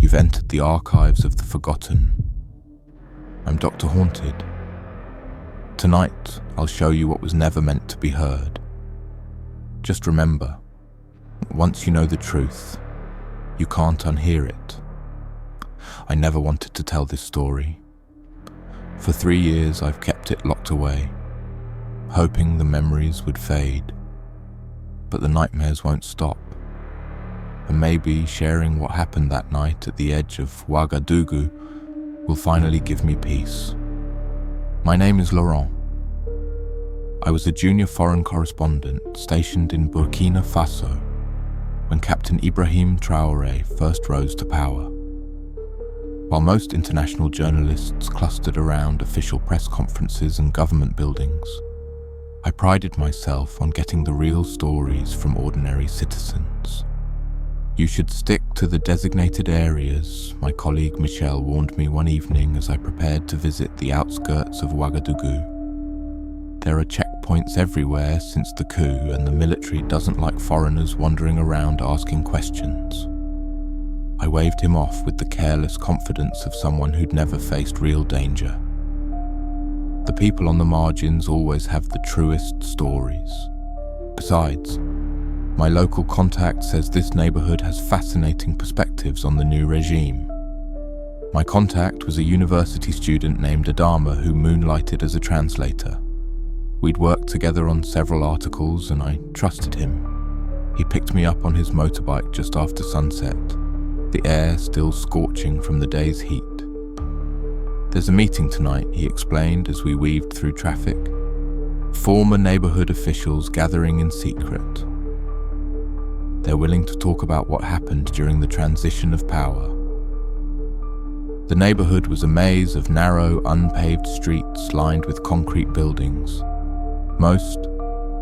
You've entered the archives of the forgotten. I'm Dr. Haunted. Tonight, I'll show you what was never meant to be heard. Just remember, once you know the truth, you can't unhear it. I never wanted to tell this story. For 3 years, I've kept it locked away, hoping the memories would fade. But the nightmares won't stop. And maybe sharing what happened that night at the edge of Ouagadougou will finally give me peace. My name is Laurent. I was a junior foreign correspondent stationed in Burkina Faso when Captain Ibrahim Traoré first rose to power. While most international journalists clustered around official press conferences and government buildings, I prided myself on getting the real stories from ordinary citizens. You should stick to the designated areas, my colleague Michel warned me one evening as I prepared to visit the outskirts of Ouagadougou. There are checkpoints everywhere since the coup, and the military doesn't like foreigners wandering around asking questions. I waved him off with the careless confidence of someone who'd never faced real danger. The people on the margins always have the truest stories. Besides, my local contact says this neighborhood has fascinating perspectives on the new regime. My contact was a university student named Adama who moonlighted as a translator. We'd worked together on several articles and I trusted him. He picked me up on his motorbike just after sunset, the air still scorching from the day's heat. There's a meeting tonight, he explained as we weaved through traffic. Former neighborhood officials gathering in secret. They're willing to talk about what happened during the transition of power. The neighborhood was a maze of narrow, unpaved streets lined with concrete buildings, most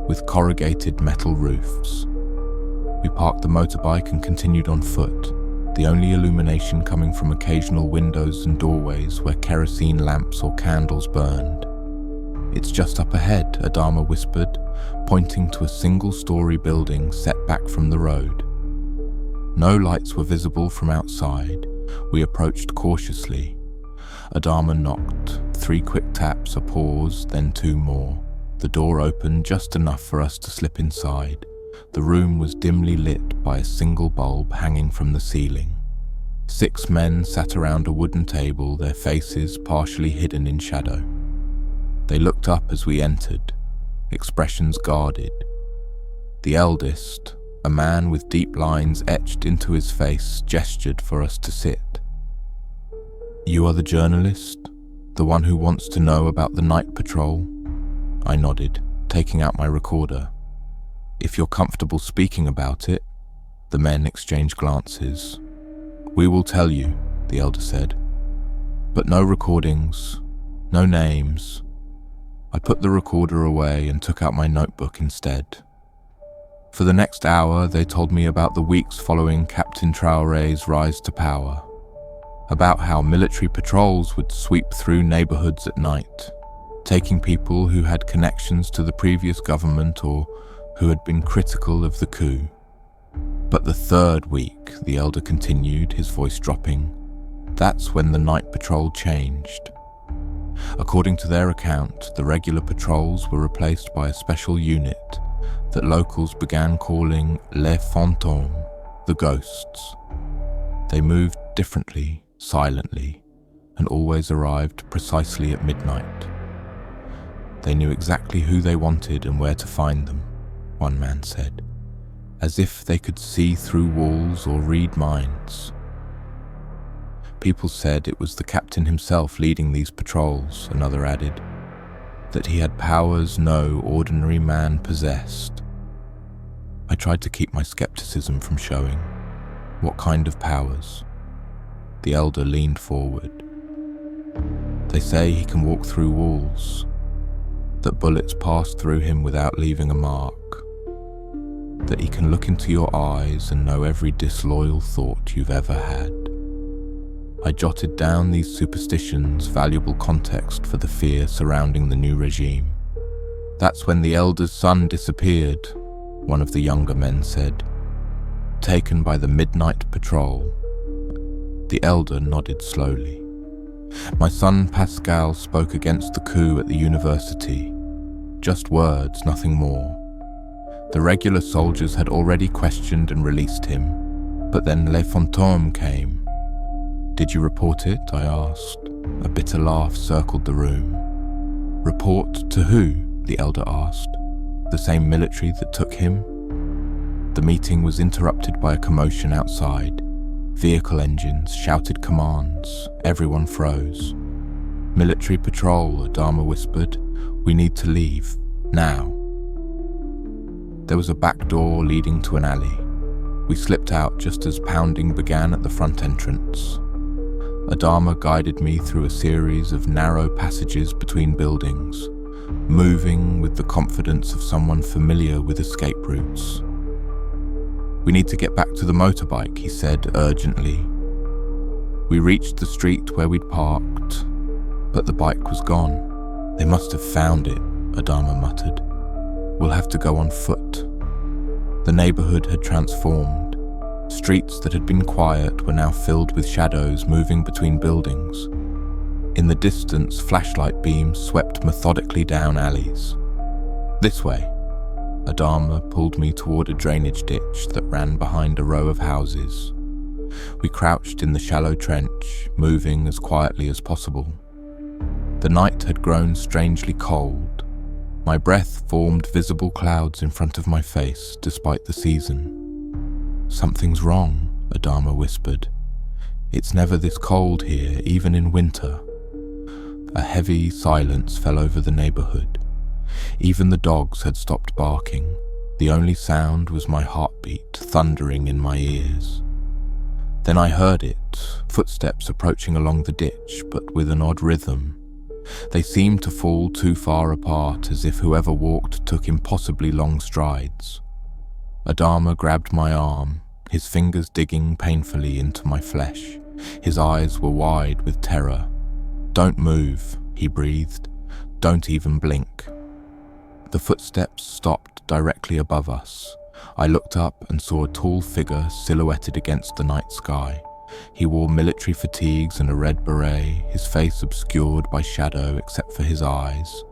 with corrugated metal roofs. We parked the motorbike and continued on foot, the only illumination coming from occasional windows and doorways where kerosene lamps or candles burned. It's just up ahead, Adama whispered, pointing to a single-story building set back from the road. No lights were visible from outside. We approached cautiously. Adama knocked. 3 quick taps, a pause, then 2 more. The door opened just enough for us to slip inside. The room was dimly lit by a single bulb hanging from the ceiling. 6 men sat around a wooden table, their faces partially hidden in shadow. They looked up as we entered, expressions guarded. The eldest, a man with deep lines etched into his face, gestured for us to sit. "You are the journalist? The one who wants to know about the night patrol?" I nodded, taking out my recorder. "If you're comfortable speaking about it." The men exchanged glances. "We will tell you," the elder said. "But no recordings, no names." I put the recorder away and took out my notebook instead. For the next hour, they told me about the weeks following Captain Traoré's rise to power, about how military patrols would sweep through neighborhoods at night, taking people who had connections to the previous government or who had been critical of the coup. But the 3rd week, the elder continued, his voice dropping, that's when the night patrol changed. According to their account, the regular patrols were replaced by a special unit that locals began calling les fantômes, the ghosts. They moved differently, silently, and always arrived precisely at midnight. They knew exactly who they wanted and where to find them, one man said, as if they could see through walls or read minds. People said it was the captain himself leading these patrols, another added, that he had powers no ordinary man possessed. I tried to keep my skepticism from showing. What kind of powers? The elder leaned forward. They say he can walk through walls, that bullets pass through him without leaving a mark, that he can look into your eyes and know every disloyal thought you've ever had. I jotted down these superstitions, valuable context for the fear surrounding the new regime. That's when the elder's son disappeared, one of the younger men said, taken by the midnight patrol. The elder nodded slowly. My son Pascal spoke against the coup at the university. Just words, nothing more. The regular soldiers had already questioned and released him, but then Les Fantômes came. Did you report it? I asked. A bitter laugh circled the room. Report to who? The elder asked. The same military that took him? The meeting was interrupted by a commotion outside. Vehicle engines shouted commands. Everyone froze. Military patrol, Adama whispered. We need to leave. Now. There was a back door leading to an alley. We slipped out just as pounding began at the front entrance. Adama guided me through a series of narrow passages between buildings, moving with the confidence of someone familiar with escape routes. We need to get back to the motorbike, he said urgently. We reached the street where we'd parked, but the bike was gone. They must have found it, Adama muttered. We'll have to go on foot. The neighborhood had transformed. Streets that had been quiet were now filled with shadows moving between buildings. In the distance, flashlight beams swept methodically down alleys. This way. Adama pulled me toward a drainage ditch that ran behind a row of houses. We crouched in the shallow trench, moving as quietly as possible. The night had grown strangely cold. My breath formed visible clouds in front of my face despite the season. Something's wrong, Adama whispered. It's never this cold here, even in winter. A heavy silence fell over the neighborhood. Even the dogs had stopped barking. The only sound was my heartbeat thundering in my ears. Then I heard it, footsteps approaching along the ditch, but with an odd rhythm. They seemed to fall too far apart, as if whoever walked took impossibly long strides. Adama grabbed my arm, his fingers digging painfully into my flesh. His eyes were wide with terror. Don't move, he breathed. Don't even blink. The footsteps stopped directly above us. I looked up and saw a tall figure silhouetted against the night sky. He wore military fatigues and a red beret, his face obscured by shadow except for his eyes,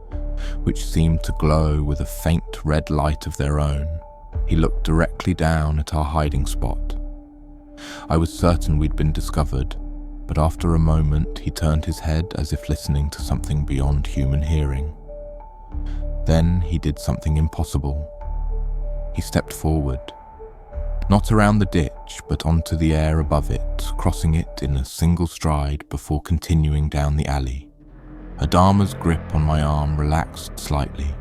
which seemed to glow with a faint red light of their own. He looked directly down at our hiding spot. I was certain we'd been discovered, but after a moment he turned his head as if listening to something beyond human hearing. Then he did something impossible. He stepped forward, not around the ditch, but onto the air above it, crossing it in a single stride before continuing down the alley. Adama's grip on my arm relaxed slightly.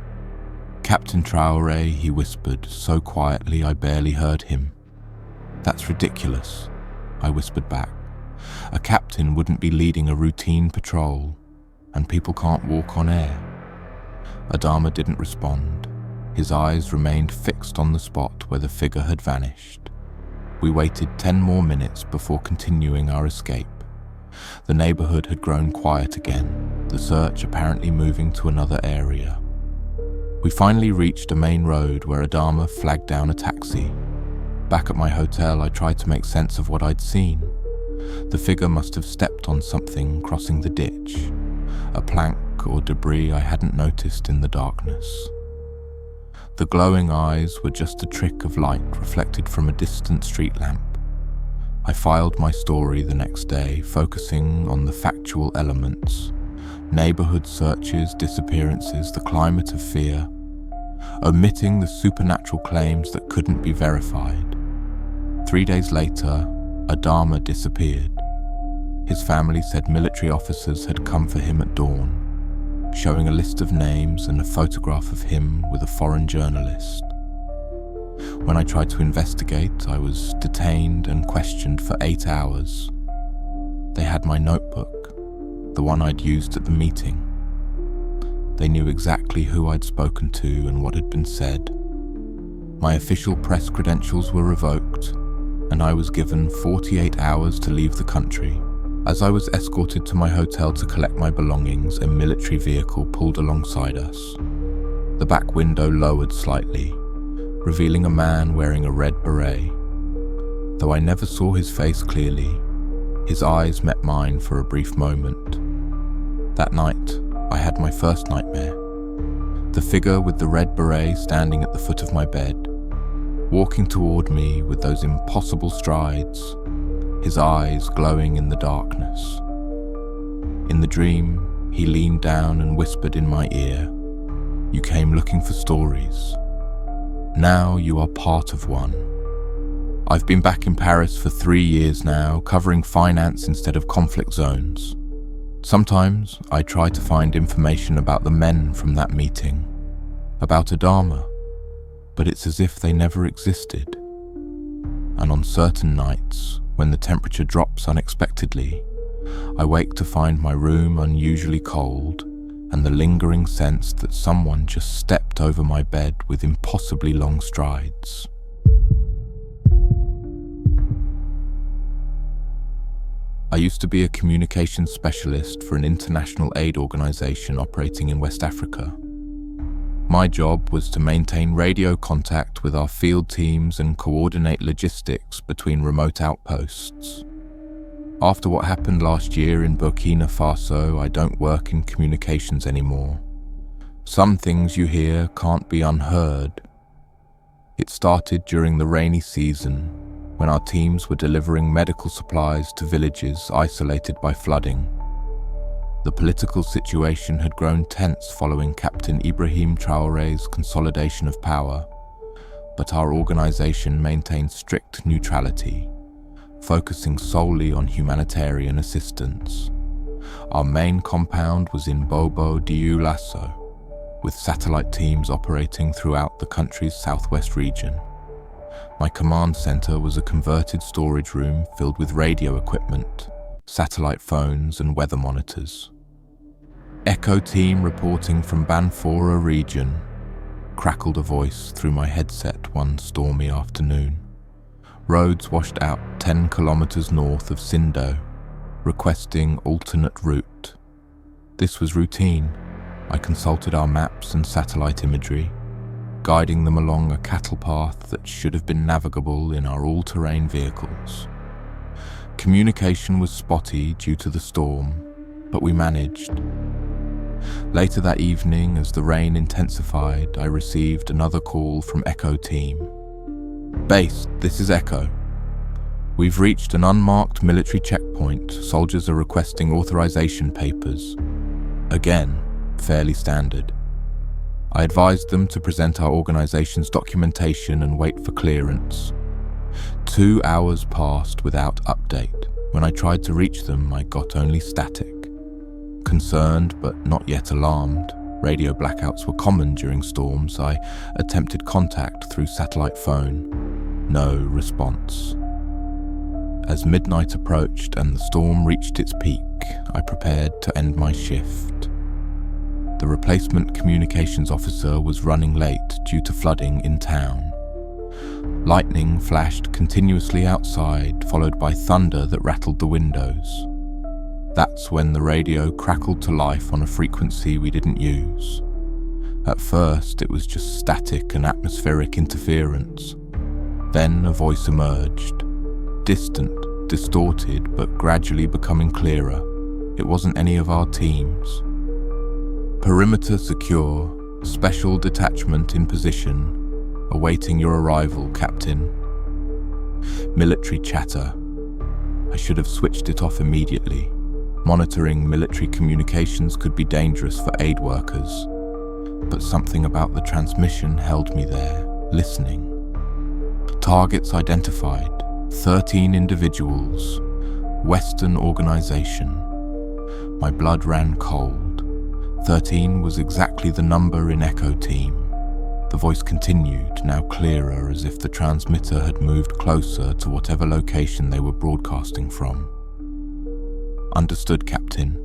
Captain Traoré, he whispered, so quietly I barely heard him. That's ridiculous, I whispered back. A captain wouldn't be leading a routine patrol, and people can't walk on air. Adama didn't respond. His eyes remained fixed on the spot where the figure had vanished. We waited 10 more minutes before continuing our escape. The neighborhood had grown quiet again, the search apparently moving to another area. We finally reached a main road where Adama flagged down a taxi. Back at my hotel, I tried to make sense of what I'd seen. The figure must have stepped on something crossing the ditch, a plank or debris I hadn't noticed in the darkness. The glowing eyes were just a trick of light reflected from a distant street lamp. I filed my story the next day, focusing on the factual elements: neighborhood searches, disappearances, the climate of fear, omitting the supernatural claims that couldn't be verified. 3 days later, Adama disappeared. His family said military officers had come for him at dawn, showing a list of names and a photograph of him with a foreign journalist. When I tried to investigate, I was detained and questioned for 8 hours. They had my notebook, the one I'd used at the meeting. They knew exactly who I'd spoken to and what had been said. My official press credentials were revoked, and I was given 48 hours to leave the country. As I was escorted to my hotel to collect my belongings, a military vehicle pulled alongside us. The back window lowered slightly, revealing a man wearing a red beret. Though I never saw his face clearly, His eyes met mine for a brief moment. That night, I had my first nightmare. The figure with the red beret standing at the foot of my bed, walking toward me with those impossible strides, his eyes glowing in the darkness. In the dream, he leaned down and whispered in my ear, "You came looking for stories. Now you are part of one." I've been back in Paris for 3 years now, covering finance instead of conflict zones. Sometimes I try to find information about the men from that meeting, about Adama, but it's as if they never existed. And on certain nights, when the temperature drops unexpectedly, I wake to find my room unusually cold and the lingering sense that someone just stepped over my bed with impossibly long strides. I used to be a communications specialist for an international aid organization operating in West Africa. My job was to maintain radio contact with our field teams and coordinate logistics between remote outposts. After what happened last year in Burkina Faso, I don't work in communications anymore. Some things you hear can't be unheard. It started during the rainy season, when our teams were delivering medical supplies to villages isolated by flooding. The political situation had grown tense following Captain Ibrahim Traoré's consolidation of power, but our organization maintained strict neutrality, focusing solely on humanitarian assistance. Our main compound was in Bobo Dioulasso, with satellite teams operating throughout the country's southwest region. My command center was a converted storage room filled with radio equipment, satellite phones and weather monitors. Echo team reporting from Banfora region, crackled a voice through my headset one stormy afternoon. Roads washed out 10 kilometers north of Sindo, requesting alternate route. This was routine. I consulted our maps and satellite imagery, guiding them along a cattle path that should have been navigable in our all-terrain vehicles. Communication was spotty due to the storm, but we managed. Later that evening, as the rain intensified, I received another call from Echo Team. "Base, this is Echo. We've reached an unmarked military checkpoint. Soldiers are requesting authorization papers." Again, fairly standard. I advised them to present our organization's documentation and wait for clearance. 2 hours passed without update. When I tried to reach them, I got only static. Concerned but not yet alarmed, radio blackouts were common during storms. I attempted contact through satellite phone. No response. As midnight approached and the storm reached its peak, I prepared to end my shift. The replacement communications officer was running late due to flooding in town. Lightning flashed continuously outside, followed by thunder that rattled the windows. That's when the radio crackled to life on a frequency we didn't use. At first, it was just static and atmospheric interference. Then a voice emerged. Distant, distorted, but gradually becoming clearer. It wasn't any of our teams. "Perimeter secure. Special detachment in position. Awaiting your arrival, Captain." Military chatter. I should have switched it off immediately. Monitoring military communications could be dangerous for aid workers. But something about the transmission held me there, listening. Targets identified. 13 individuals. Western organization. My blood ran cold. 13 was exactly the number in Echo Team. The voice continued, now clearer, as if the transmitter had moved closer to whatever location they were broadcasting from. "Understood, Captain.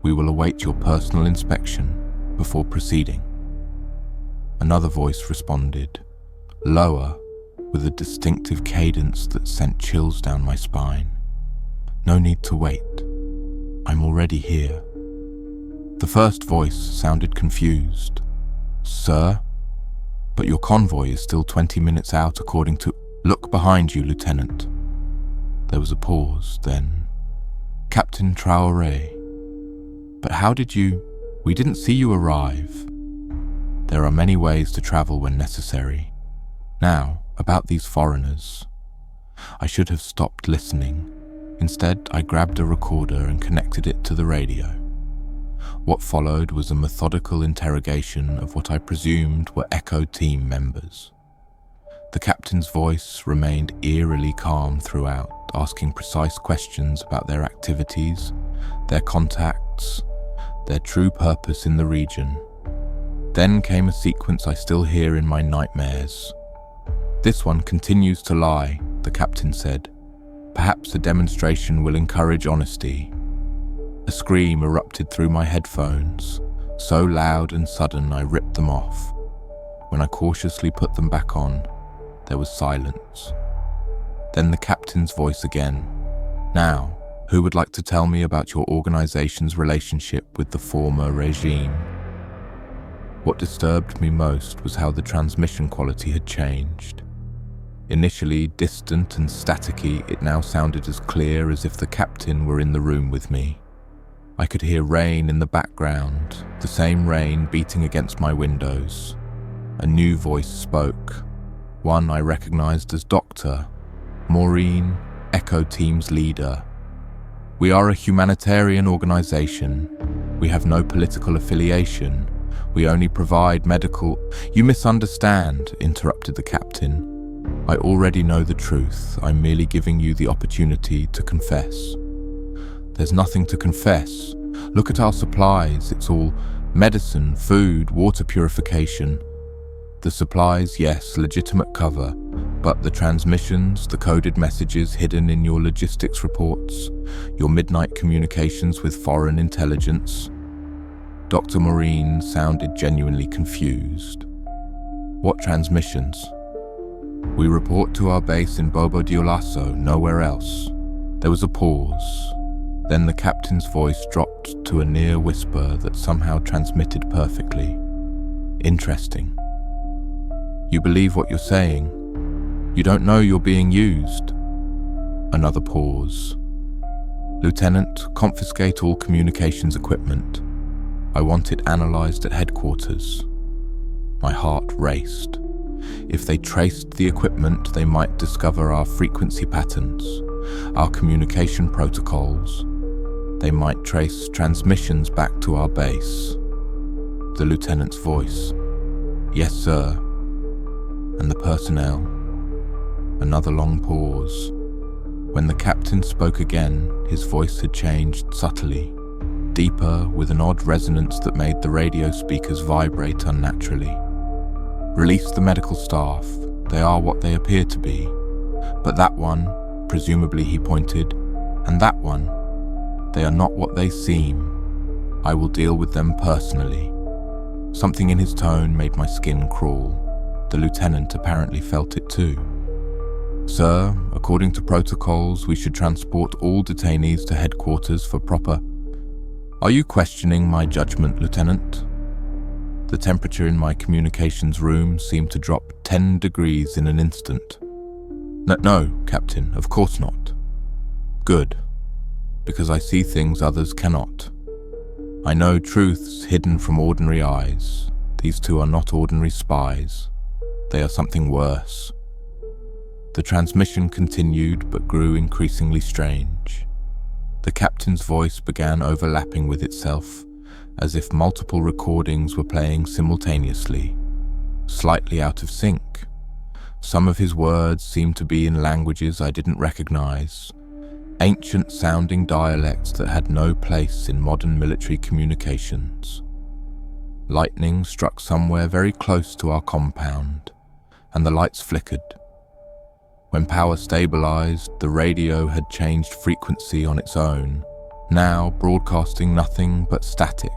We will await your personal inspection before proceeding." Another voice responded, lower, with a distinctive cadence that sent chills down my spine. "No need to wait. I'm already here." The first voice sounded confused. "Sir? But your convoy is still 20 minutes out according to—" "Look behind you, Lieutenant." There was a pause, then, "Captain Traoré, but how did you... We didn't see you arrive." "There are many ways to travel when necessary. Now, about these foreigners." I should have stopped listening. Instead, I grabbed a recorder and connected it to the radio. What followed was a methodical interrogation of what I presumed were Echo team members. The captain's voice remained eerily calm throughout, asking precise questions about their activities, their contacts, their true purpose in the region. Then came a sequence I still hear in my nightmares. "This one continues to lie," the captain said. "Perhaps a demonstration will encourage honesty." A scream erupted through my headphones, so loud and sudden I ripped them off. When I cautiously put them back on, there was silence. Then the captain's voice again. "Now, who would like to tell me about your organization's relationship with the former regime?" What disturbed me most was how the transmission quality had changed. Initially distant and staticky, it now sounded as clear as if the captain were in the room with me. I could hear rain in the background, the same rain beating against my windows. A new voice spoke, one I recognized as Dr. Maureen, Echo Team's leader. "We are a humanitarian organization. We have no political affiliation. We only provide medical..." "You misunderstand," interrupted the captain. "I already know the truth. I'm merely giving you the opportunity to confess." "There's nothing to confess. Look at our supplies. It's all medicine, food, water purification." "The supplies, yes, legitimate cover. But the transmissions, the coded messages hidden in your logistics reports, your midnight communications with foreign intelligence..." Dr. Maureen sounded genuinely confused. "What transmissions?" "We report to our base in Bobo Dioulasso, nowhere else." There was a pause. Then the captain's voice dropped to a near whisper that somehow transmitted perfectly. "Interesting. You believe what you're saying. You don't know you're being used." Another pause. "Lieutenant, confiscate all communications equipment. I want it analyzed at headquarters." My heart raced. If they traced the equipment, they might discover our frequency patterns, our communication protocols. They might trace transmissions back to our base. The lieutenant's voice. "Yes, sir." "And the personnel?" Another long pause. When the captain spoke again, his voice had changed subtly, deeper, with an odd resonance that made the radio speakers vibrate unnaturally. "Release the medical staff. They are what they appear to be. But that one," presumably he pointed, "and that one, they are not what they seem. I will deal with them personally." Something in his tone made my skin crawl. The lieutenant apparently felt it too. "Sir, according to protocols, we should transport all detainees to headquarters for proper..." "Are you questioning my judgment, Lieutenant?" The temperature in my communications room seemed to drop 10 degrees in an instant. No, Captain, of course not." "Good, because I see things others cannot. I know truths hidden from ordinary eyes. These two are not ordinary spies. They are something worse." The transmission continued but grew increasingly strange. The captain's voice began overlapping with itself, as if multiple recordings were playing simultaneously, slightly out of sync. Some of his words seemed to be in languages I didn't recognize, ancient-sounding dialects that had no place in modern military communications. Lightning struck somewhere very close to our compound, and the lights flickered. When power stabilized, the radio had changed frequency on its own, now broadcasting nothing but static.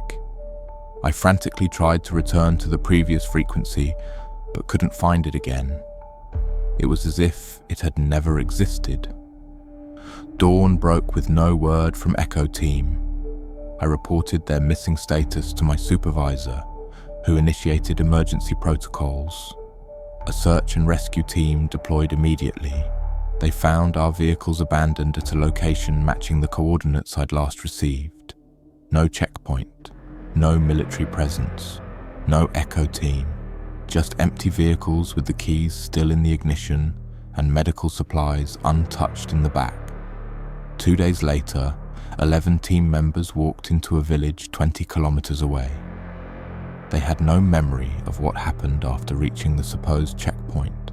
I frantically tried to return to the previous frequency, but couldn't find it again. It was as if it had never existed. Dawn broke with no word from Echo Team. I reported their missing status to my supervisor, who initiated emergency protocols. A search and rescue team deployed immediately. They found our vehicles abandoned at a location matching the coordinates I'd last received. No checkpoint, no military presence, no echo team, just empty vehicles with the keys still in the ignition and medical supplies untouched in the back. 2 days later, 11 team members walked into a village 20 kilometers away. They had no memory of what happened after reaching the supposed checkpoint.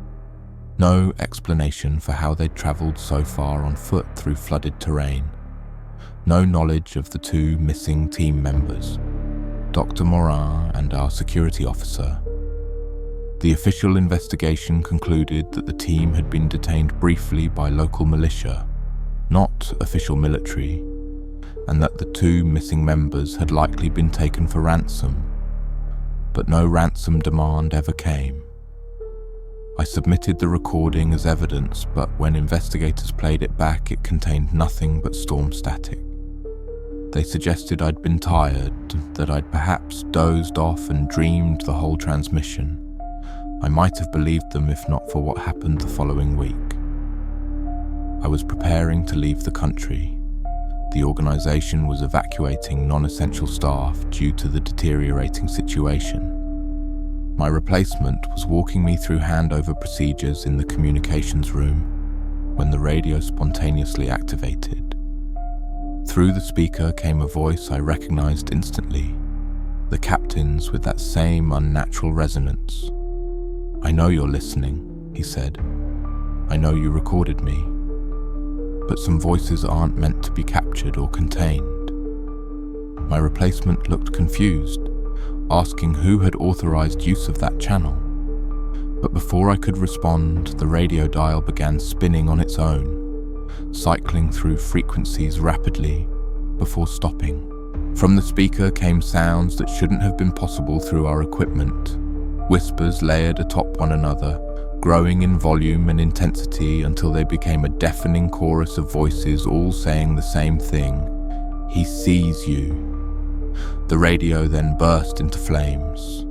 No explanation for how they'd traveled so far on foot through flooded terrain. No knowledge of the 2 missing team members, Dr. Morin and our security officer. The official investigation concluded that the team had been detained briefly by local militia, not official military, and that the 2 missing members had likely been taken for ransom. But no ransom demand ever came. I submitted the recording as evidence, but when investigators played it back, it contained nothing but storm static. They suggested I'd been tired, that I'd perhaps dozed off and dreamed the whole transmission. I might have believed them if not for what happened the following week. I was preparing to leave the country. The organisation was evacuating non-essential staff due to the deteriorating situation. My replacement was walking me through handover procedures in the communications room when the radio spontaneously activated. Through the speaker came a voice I recognised instantly, the captain's with that same unnatural resonance. "I know you're listening," he said. "I know you recorded me. But some voices aren't meant to be captured or contained." My replacement looked confused, asking who had authorized use of that channel. But before I could respond, the radio dial began spinning on its own, cycling through frequencies rapidly before stopping. From the speaker came sounds that shouldn't have been possible through our equipment, whispers layered atop one another, growing in volume and intensity until they became a deafening chorus of voices all saying the same thing: "He sees you." The radio then burst into flames.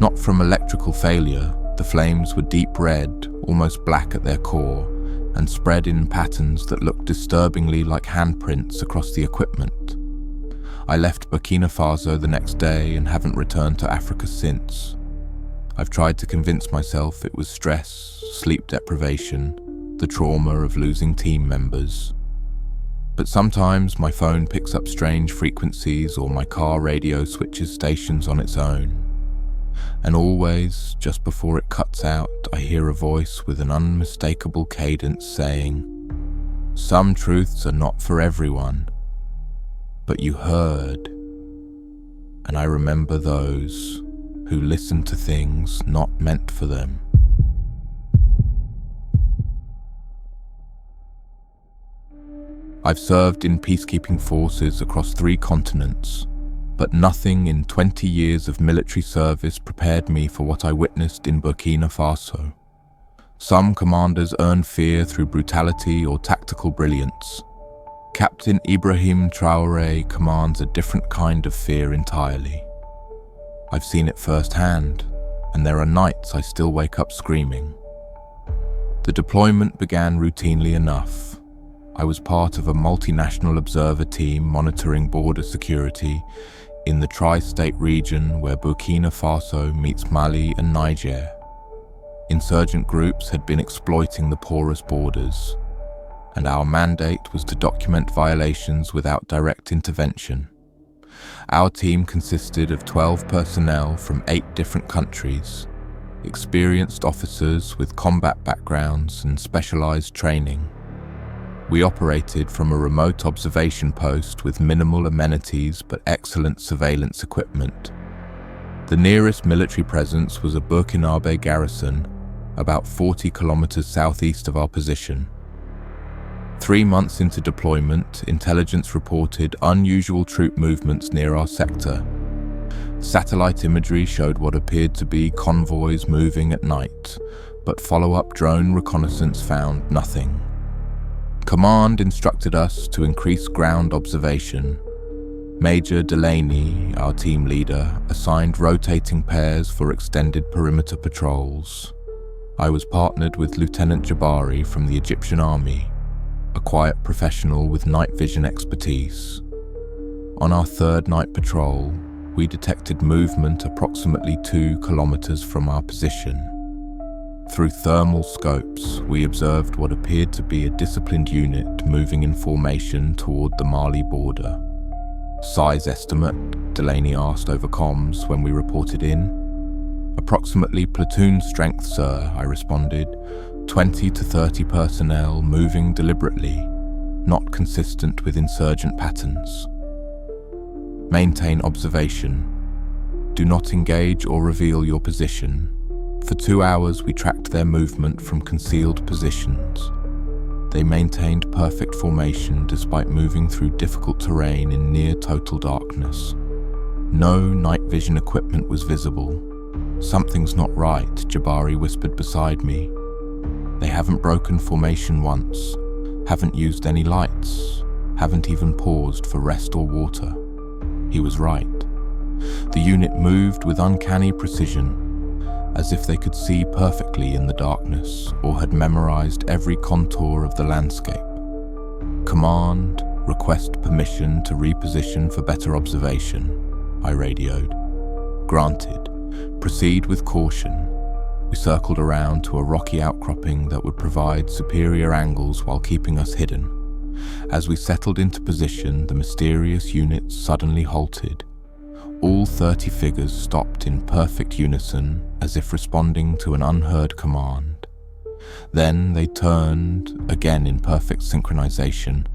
Not from electrical failure, the flames were deep red, almost black at their core, and spread in patterns that looked disturbingly like handprints across the equipment. I left Burkina Faso the next day and haven't returned to Africa since. I've tried to convince myself it was stress, sleep deprivation, the trauma of losing team members. But sometimes my phone picks up strange frequencies or my car radio switches stations on its own. And always, just before it cuts out, I hear a voice with an unmistakable cadence saying, "Some truths are not for everyone, but you heard." And I remember those who listen to things not meant for them. I've served in peacekeeping forces across 3 continents, but nothing in 20 years of military service prepared me for what I witnessed in Burkina Faso. Some commanders earn fear through brutality or tactical brilliance. Captain Ibrahim Traoré commands a different kind of fear entirely. I've seen it firsthand, and there are nights I still wake up screaming. The deployment began routinely enough. I was part of a multinational observer team monitoring border security in the tri-state region where Burkina Faso meets Mali and Niger. Insurgent groups had been exploiting the porous borders, and our mandate was to document violations without direct intervention. Our team consisted of 12 personnel from 8 different countries, experienced officers with combat backgrounds and specialized training. We operated from a remote observation post with minimal amenities but excellent surveillance equipment. The nearest military presence was a Burkinabe garrison, about 40 kilometers southeast of our position. 3 months into deployment, intelligence reported unusual troop movements near our sector. Satellite imagery showed what appeared to be convoys moving at night, but follow-up drone reconnaissance found nothing. Command instructed us to increase ground observation. Major Delaney, our team leader, assigned rotating pairs for extended perimeter patrols. I was partnered with Lieutenant Jabari from the Egyptian Army, a quiet professional with night vision expertise. On our third night patrol, we detected movement approximately 2 kilometers from our position. Through thermal scopes, we observed what appeared to be a disciplined unit moving in formation toward the Mali border. Size estimate, Delaney asked over comms when we reported in. Approximately platoon strength, sir, I responded. 20 to 30 personnel moving deliberately, not consistent with insurgent patterns. Maintain observation. Do not engage or reveal your position. For 2 hours we tracked their movement from concealed positions. They maintained perfect formation despite moving through difficult terrain in near total darkness. No night vision equipment was visible. Something's not right, Jabari whispered beside me. They haven't broken formation once, haven't used any lights, haven't even paused for rest or water. He was right. The unit moved with uncanny precision, as if they could see perfectly in the darkness or had memorized every contour of the landscape. Command, request permission to reposition for better observation, I radioed. Granted. Proceed with caution. We circled around to a rocky outcropping that would provide superior angles while keeping us hidden. As we settled into position, the mysterious unit suddenly halted. All 30 figures stopped in perfect unison, as if responding to an unheard command. Then they turned, again in perfect synchronization,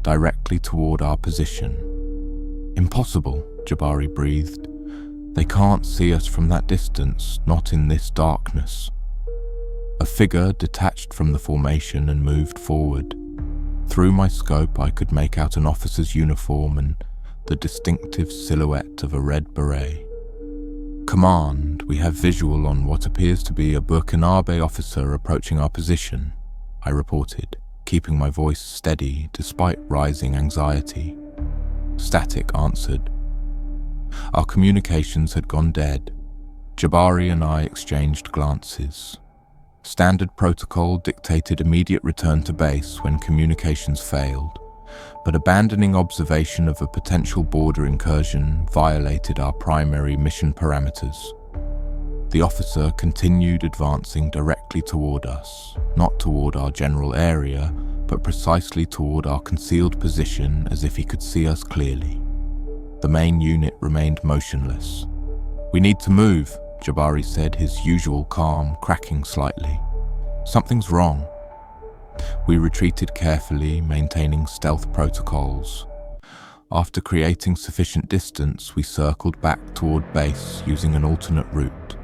directly toward our position. Impossible, Jabari breathed. They can't see us from that distance, not in this darkness. A figure detached from the formation and moved forward. Through my scope I could make out an officer's uniform and the distinctive silhouette of a red beret. Command, we have visual on what appears to be a Burkina Faso officer approaching our position, I reported, keeping my voice steady despite rising anxiety. Static answered. Our communications had gone dead. Jabari and I exchanged glances. Standard protocol dictated immediate return to base when communications failed, but abandoning observation of a potential border incursion violated our primary mission parameters. The officer continued advancing directly toward us, not toward our general area, but precisely toward our concealed position as if he could see us clearly. The main unit remained motionless. We need to move, Jabari said, his usual calm cracking slightly. Something's wrong. We retreated carefully, maintaining stealth protocols. After creating sufficient distance, we circled back toward base using an alternate route.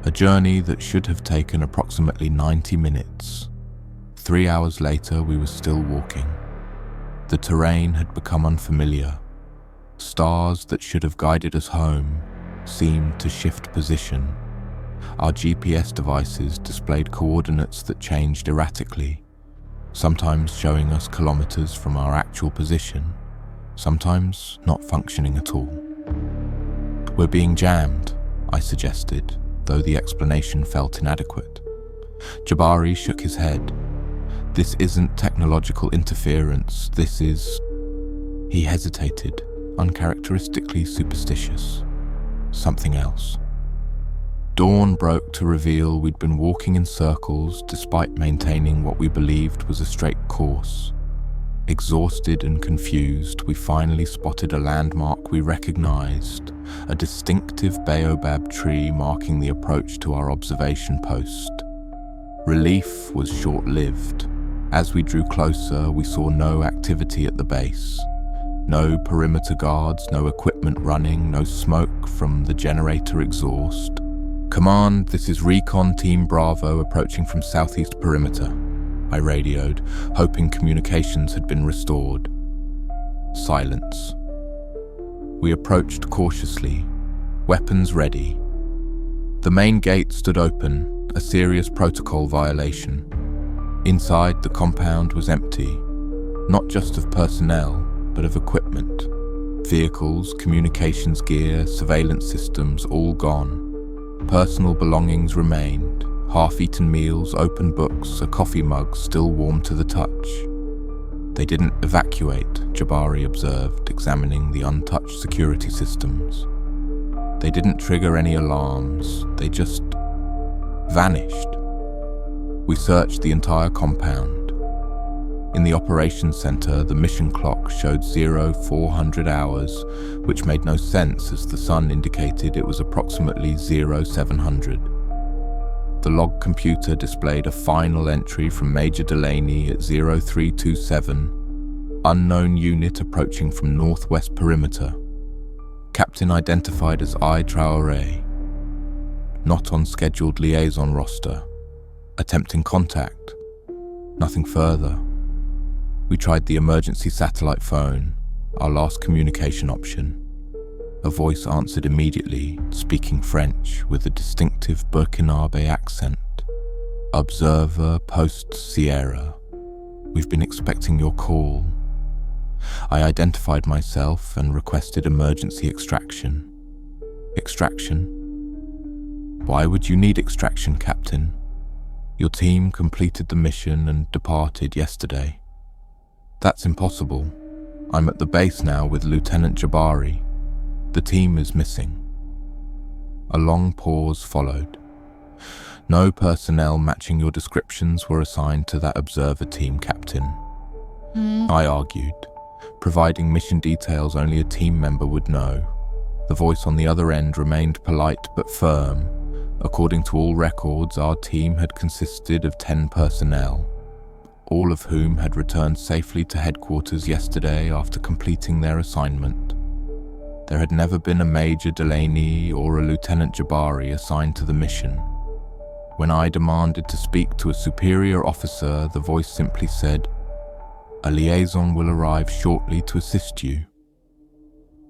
A journey that should have taken approximately 90 minutes. 3 hours later, we were still walking. The terrain had become unfamiliar. Stars that should have guided us home seemed to shift position. Our GPS devices displayed coordinates that changed erratically, sometimes showing us kilometers from our actual position, sometimes not functioning at all. We're being jammed, I suggested, though the explanation felt inadequate. Jabari shook his head. This isn't technological interference, this is... He hesitated, uncharacteristically superstitious. Something else. Dawn broke to reveal we'd been walking in circles despite maintaining what we believed was a straight course. Exhausted and confused, we finally spotted a landmark we recognized, a distinctive baobab tree marking the approach to our observation post. Relief was short-lived. As we drew closer, we saw no activity at the base. No perimeter guards, no equipment running, no smoke from the generator exhaust. Command, this is Recon Team Bravo approaching from southeast perimeter, I radioed, hoping communications had been restored. Silence. We approached cautiously, weapons ready. The main gate stood open, a serious protocol violation. Inside, the compound was empty, not just of personnel, but of equipment. Vehicles, communications gear, surveillance systems, all gone. Personal belongings remained, Half-eaten meals, open books, a coffee mug still warm to the touch. They didn't evacuate, Jabari observed, examining the untouched security systems. They didn't trigger any alarms, they just vanished. We searched the entire compound. In the operations center, the mission clock showed 0400 hours, which made no sense as the sun indicated it was approximately 0700. The log computer displayed a final entry from Major Delaney at 0327, unknown unit approaching from northwest perimeter. Captain identified as Ibrahim Traoré, not on scheduled liaison roster. Attempting contact. Nothing further. We tried the emergency satellite phone, our last communication option. A voice answered immediately, speaking French with a distinctive Burkinabe accent. Observer Post Sierra. We've been expecting your call. I identified myself and requested emergency extraction. Extraction? Why would you need extraction, Captain? Your team completed the mission and departed yesterday. That's impossible. I'm at the base now with Lieutenant Jabari. The team is missing. A long pause followed. No personnel matching your descriptions were assigned to that observer team, Captain. I argued, providing mission details only a team member would know. The voice on the other end remained polite but firm. According to all records, our team had consisted of 10 personnel, all of whom had returned safely to headquarters yesterday after completing their assignment. There had never been a Major Delaney or a Lieutenant Jabari assigned to the mission. When I demanded to speak to a superior officer, the voice simply said, "A liaison will arrive shortly to assist you.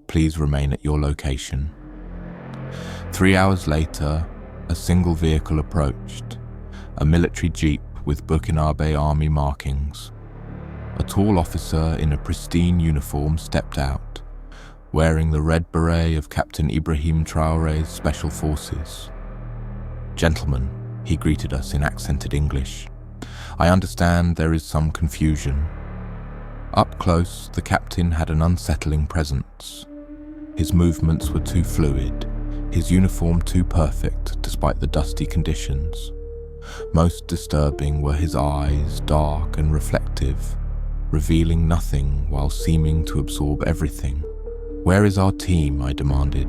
Please remain at your location." 3 hours later, a single vehicle approached, a military jeep with Burkinabe army markings. A tall officer in a pristine uniform stepped out, wearing the red beret of Captain Ibrahim Traoré's Special Forces. "Gentlemen," he greeted us in accented English, "I understand there is some confusion." Up close, the captain had an unsettling presence. His movements were too fluid, his uniform too perfect despite the dusty conditions. Most disturbing were his eyes, dark and reflective, revealing nothing while seeming to absorb everything. "Where is our team?" I demanded.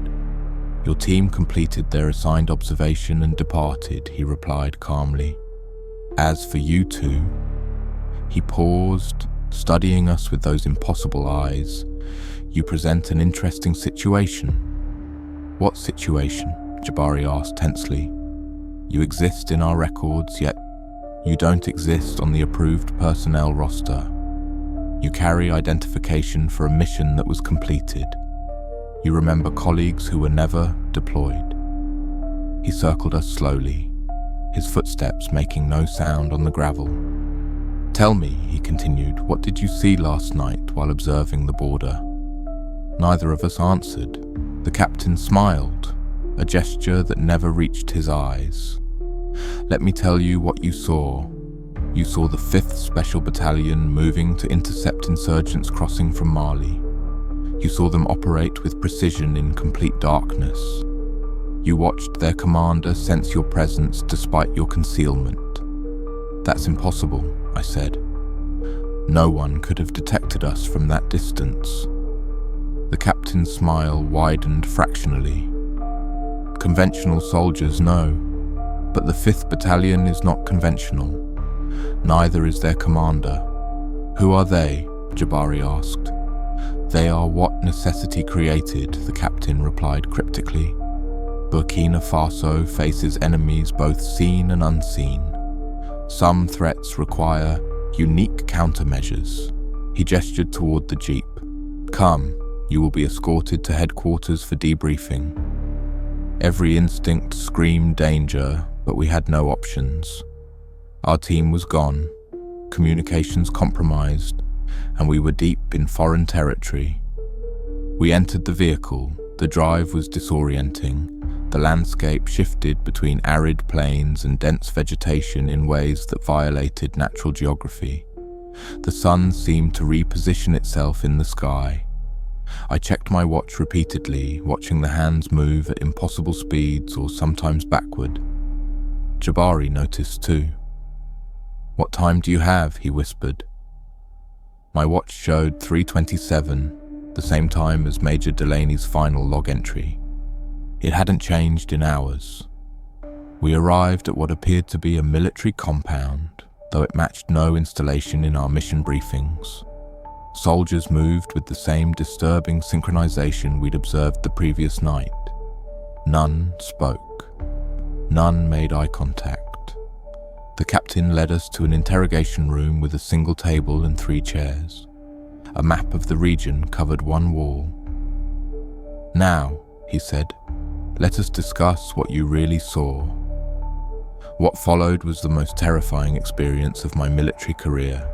"Your team completed their assigned observation and departed," he replied calmly. "As for you two," he paused, studying us with those impossible eyes, "you present an interesting situation." "What situation?" Jabari asked tensely. "You exist in our records, yet you don't exist on the approved personnel roster. You carry identification for a mission that was completed. You remember colleagues who were never deployed." He circled us slowly, his footsteps making no sound on the gravel. "Tell me," he continued, "what did you see last night while observing the border?" Neither of us answered. The captain smiled, a gesture that never reached his eyes. "Let me tell you what you saw. You saw the 5th Special Battalion moving to intercept insurgents crossing from Mali. You saw them operate with precision in complete darkness. You watched their commander sense your presence despite your concealment." "That's impossible," I said. "No one could have detected us from that distance." The captain's smile widened fractionally. "Conventional soldiers, no. But the 5th Battalion is not conventional. Neither is their commander." "Who are they?" Jabari asked. "They are what necessity created," the captain replied cryptically. "Burkina Faso faces enemies both seen and unseen. Some threats require unique countermeasures." He gestured toward the jeep. "Come, you will be escorted to headquarters for debriefing." Every instinct screamed danger, but we had no options. Our team was gone, communications compromised, and we were deep in foreign territory. We entered the vehicle. The drive was disorienting, The landscape shifted between arid plains and dense vegetation in ways that violated natural geography. The sun seemed to reposition itself in the sky. I checked my watch repeatedly, watching the hands move at impossible speeds or sometimes backward. Jabari noticed too. "What time do you have?" he whispered. My watch showed 3:27, the same time as Major Delaney's final log entry. It hadn't changed in hours. We arrived at what appeared to be a military compound, though it matched no installation in our mission briefings. Soldiers moved with the same disturbing synchronization we'd observed the previous night. None spoke. None made eye contact. The captain led us to an interrogation room with a single table and 3 chairs. A map of the region covered one wall. "Now," he said, "let us discuss what you really saw." What followed was the most terrifying experience of my military career.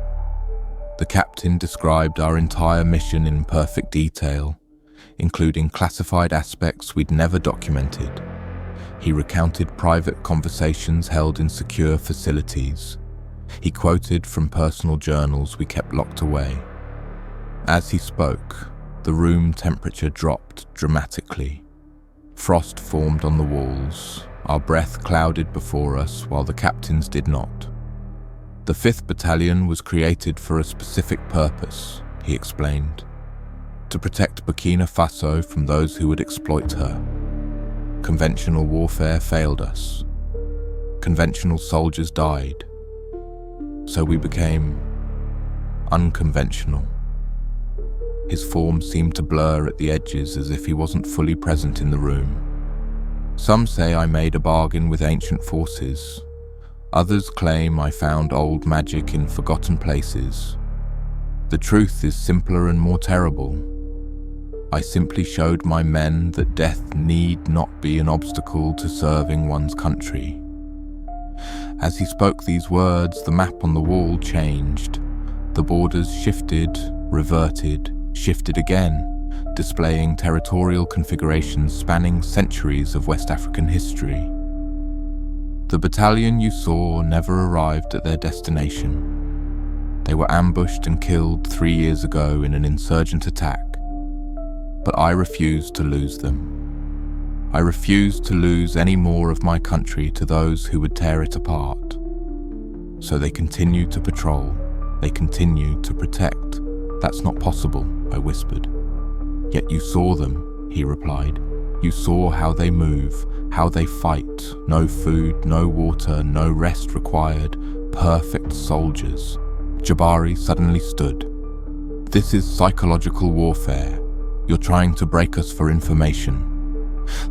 The captain described our entire mission in perfect detail, including classified aspects we'd never documented. He recounted private conversations held in secure facilities. He quoted from personal journals we kept locked away. As he spoke, the room temperature dropped dramatically. Frost formed on the walls. Our breath clouded before us while the captain's did not. "The 5th Battalion was created for a specific purpose," he explained. "To protect Burkina Faso from those who would exploit her. Conventional warfare failed us. Conventional soldiers died. So we became unconventional." His form seemed to blur at the edges as if he wasn't fully present in the room. "Some say I made a bargain with ancient forces. Others claim I found old magic in forgotten places. The truth is simpler and more terrible. I simply showed my men that death need not be an obstacle to serving one's country." As he spoke these words, the map on the wall changed. The borders shifted, reverted, shifted again, displaying territorial configurations spanning centuries of West African history. "The battalion you saw never arrived at their destination. They were ambushed and killed 3 years ago in an insurgent attack. But I refused to lose them. I refused to lose any more of my country to those who would tear it apart. So they continue to patrol. They continue to protect. That's not possible," I whispered. "Yet you saw them," he replied. "You saw how they move, how they fight. No food, no water, no rest required. Perfect soldiers." Jabari suddenly stood. "This is psychological warfare. You're trying to break us for information."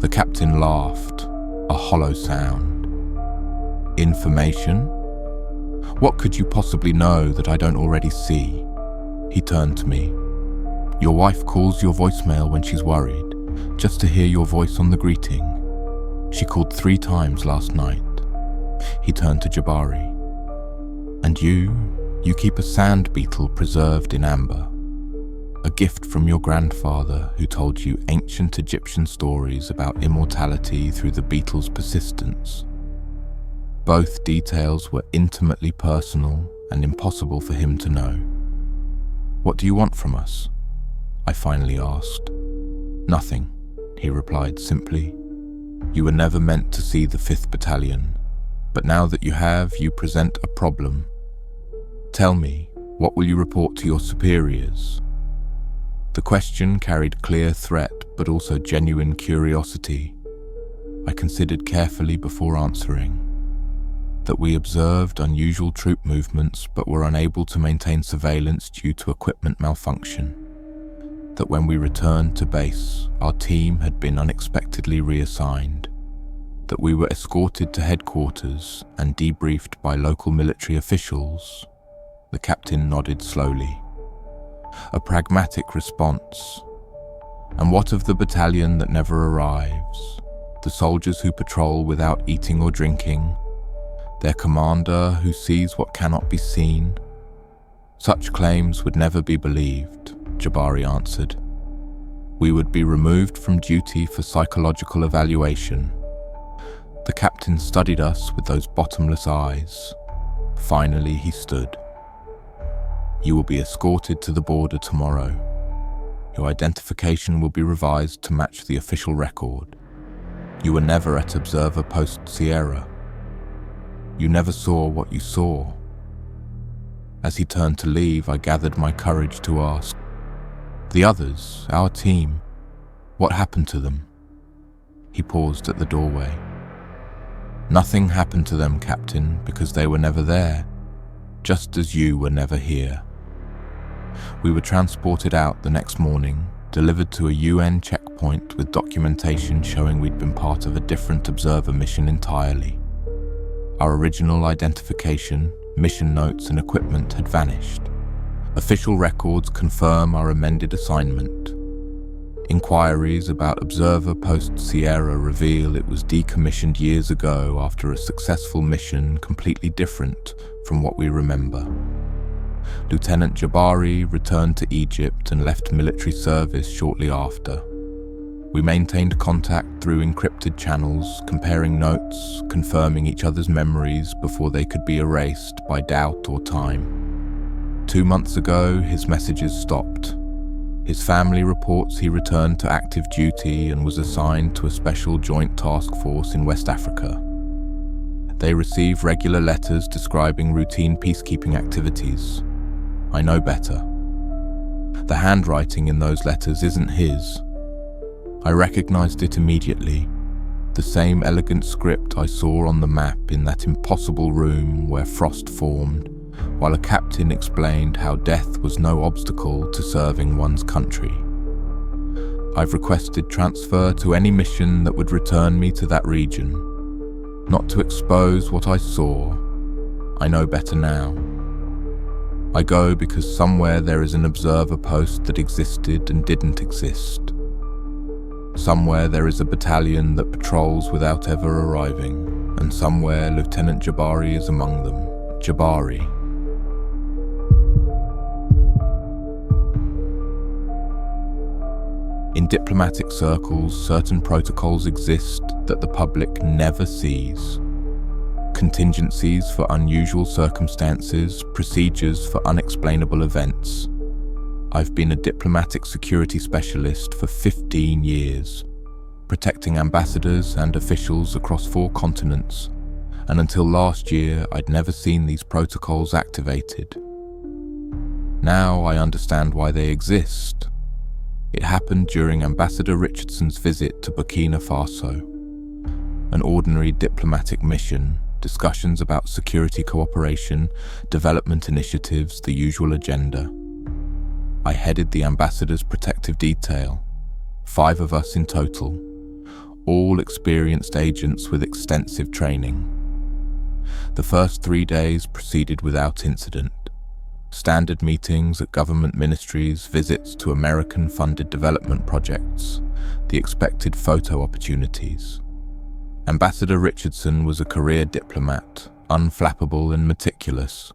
The captain laughed, a hollow sound. "Information? What could you possibly know that I don't already see?" He turned to me. "Your wife calls your voicemail when she's worried, just to hear your voice on the greeting. She called 3 times last night." He turned to Jabari. "And you keep a sand beetle preserved in amber. A gift from your grandfather who told you ancient Egyptian stories about immortality through the beetle's persistence." Both details were intimately personal and impossible for him to know. "What do you want from us?" I finally asked. "Nothing," he replied simply. "You were never meant to see the 5th Battalion, but now that you have, you present a problem. Tell me, what will you report to your superiors?" The question carried clear threat, but also genuine curiosity. I considered carefully before answering. That we observed unusual troop movements but were unable to maintain surveillance due to equipment malfunction. That when we returned to base, our team had been unexpectedly reassigned. That we were escorted to headquarters and debriefed by local military officials. The captain nodded slowly. A pragmatic response. And what of the battalion that never arrives? The soldiers who patrol without eating or drinking? Their commander who sees what cannot be seen? Such claims would never be believed, Jabari answered. We would be removed from duty for psychological evaluation, The captain studied us with those bottomless eyes. Finally, he stood. "You will be escorted to the border tomorrow. Your identification will be revised to match the official record. You were never at Observer Post Sierra. You never saw what you saw." As he turned to leave, I gathered my courage to ask, "The others, our team, what happened to them?" He paused at the doorway. "Nothing happened to them, Captain, because they were never there, just as you were never here." We were transported out the next morning, delivered to a UN checkpoint with documentation showing we'd been part of a different observer mission entirely. Our original identification, mission notes and equipment had vanished. Official records confirm our amended assignment. Inquiries about Observer Post Sierra reveal it was decommissioned years ago after a successful mission completely different from what we remember. Lieutenant Jabari returned to Egypt and left military service shortly after. We maintained contact through encrypted channels, comparing notes, confirming each other's memories before they could be erased by doubt or time. 2 months ago, his messages stopped. His family reports he returned to active duty and was assigned to a special joint task force in West Africa. They receive regular letters describing routine peacekeeping activities. I know better. The handwriting in those letters isn't his. I recognized it immediately. The same elegant script I saw on the map in that impossible room where frost formed, while a captain explained how death was no obstacle to serving one's country. I've requested transfer to any mission that would return me to that region. Not to expose what I saw. I know better now. I go because somewhere there is an observer post that existed and didn't exist. Somewhere there is a battalion that patrols without ever arriving, and somewhere Lieutenant Jabari is among them. Jabari. In diplomatic circles, certain protocols exist that the public never sees. Contingencies for unusual circumstances, procedures for unexplainable events. I've been a diplomatic security specialist for 15 years, protecting ambassadors and officials across 4 continents, and until last year I'd never seen these protocols activated. Now I understand why they exist. It happened during Ambassador Richardson's visit to Burkina Faso. An ordinary diplomatic mission, discussions about security cooperation, development initiatives, the usual agenda. I headed the ambassador's protective detail, 5 of us in total, all experienced agents with extensive training. The first 3 days proceeded without incident. Standard meetings at government ministries, visits to American-funded development projects, the expected photo opportunities. Ambassador Richardson was a career diplomat, unflappable and meticulous.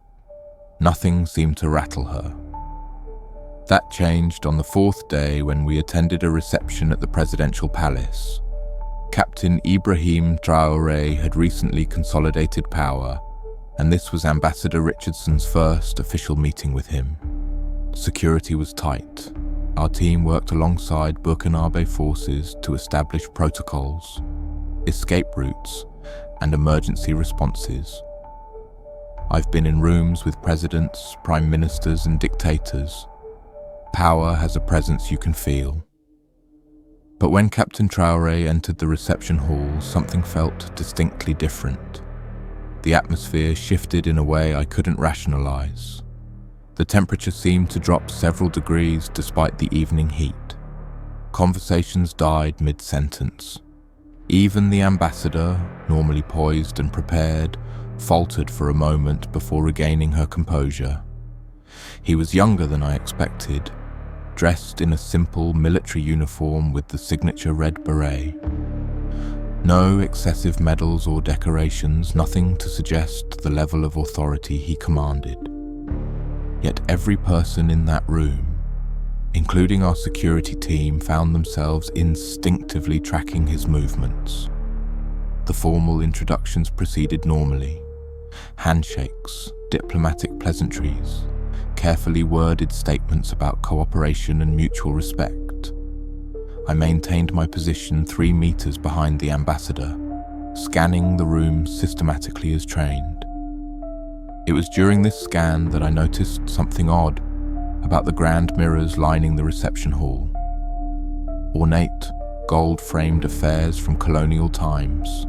Nothing seemed to rattle her. That changed on the 4th day when we attended a reception at the presidential palace. Captain Ibrahim Traoré had recently consolidated power, and this was Ambassador Richardson's first official meeting with him. Security was tight. Our team worked alongside Burkina forces to establish protocols, escape routes, and emergency responses. I've been in rooms with presidents, prime ministers, and dictators. Power has a presence you can feel. But when Captain Traoré entered the reception hall, something felt distinctly different. The atmosphere shifted in a way I couldn't rationalize. The temperature seemed to drop several degrees despite the evening heat. Conversations died mid-sentence. Even the ambassador, normally poised and prepared, faltered for a moment before regaining her composure. He was younger than I expected, dressed in a simple military uniform with the signature red beret. No excessive medals or decorations, nothing to suggest the level of authority he commanded. Yet every person in that room, including our security team, found themselves instinctively tracking his movements. The The formal introductions proceeded normally. Handshakes, diplomatic pleasantries, carefully worded statements about cooperation and mutual respect. I maintained my position 3 meters behind the ambassador, scanning the room systematically as trained. It was during this scan that I noticed something odd about the grand mirrors lining the reception hall. Ornate, gold-framed affairs from colonial times.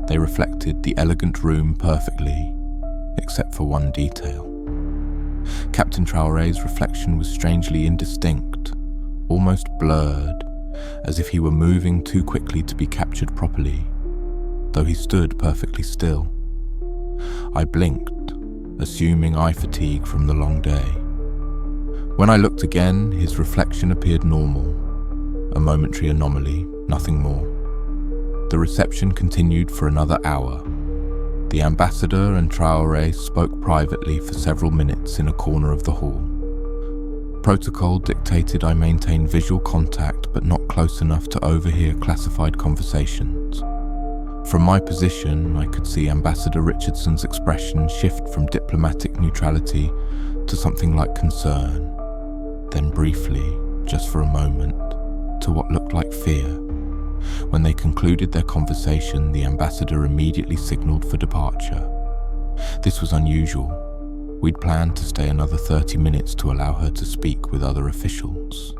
They reflected the elegant room perfectly, except for one detail. Captain Traoré's reflection was strangely indistinct, almost blurred, as if he were moving too quickly to be captured properly, though he stood perfectly still. I blinked, assuming eye fatigue from the long day. When I looked again, his reflection appeared normal, a momentary anomaly, nothing more. The reception continued for another hour. The ambassador and Traoré spoke privately for several minutes in a corner of the hall. Protocol dictated I maintain visual contact but not close enough to overhear classified conversations. From my position, I could see Ambassador Richardson's expression shift from diplomatic neutrality to something like concern, then briefly, just for a moment, to what looked like fear. When they concluded their conversation, the ambassador immediately signaled for departure. This was unusual. We'd planned to stay another 30 minutes to allow her to speak with other officials.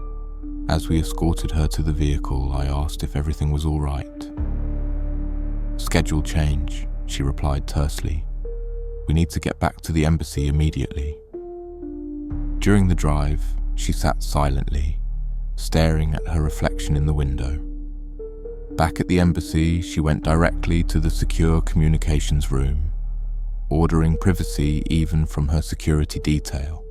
As we escorted her to the vehicle, I asked if everything was all right. "Schedule change," she replied tersely. "We need to get back to the embassy immediately." During the drive, she sat silently, staring at her reflection in the window. Back at the embassy, she went directly to the secure communications room, ordering privacy even from her security detail.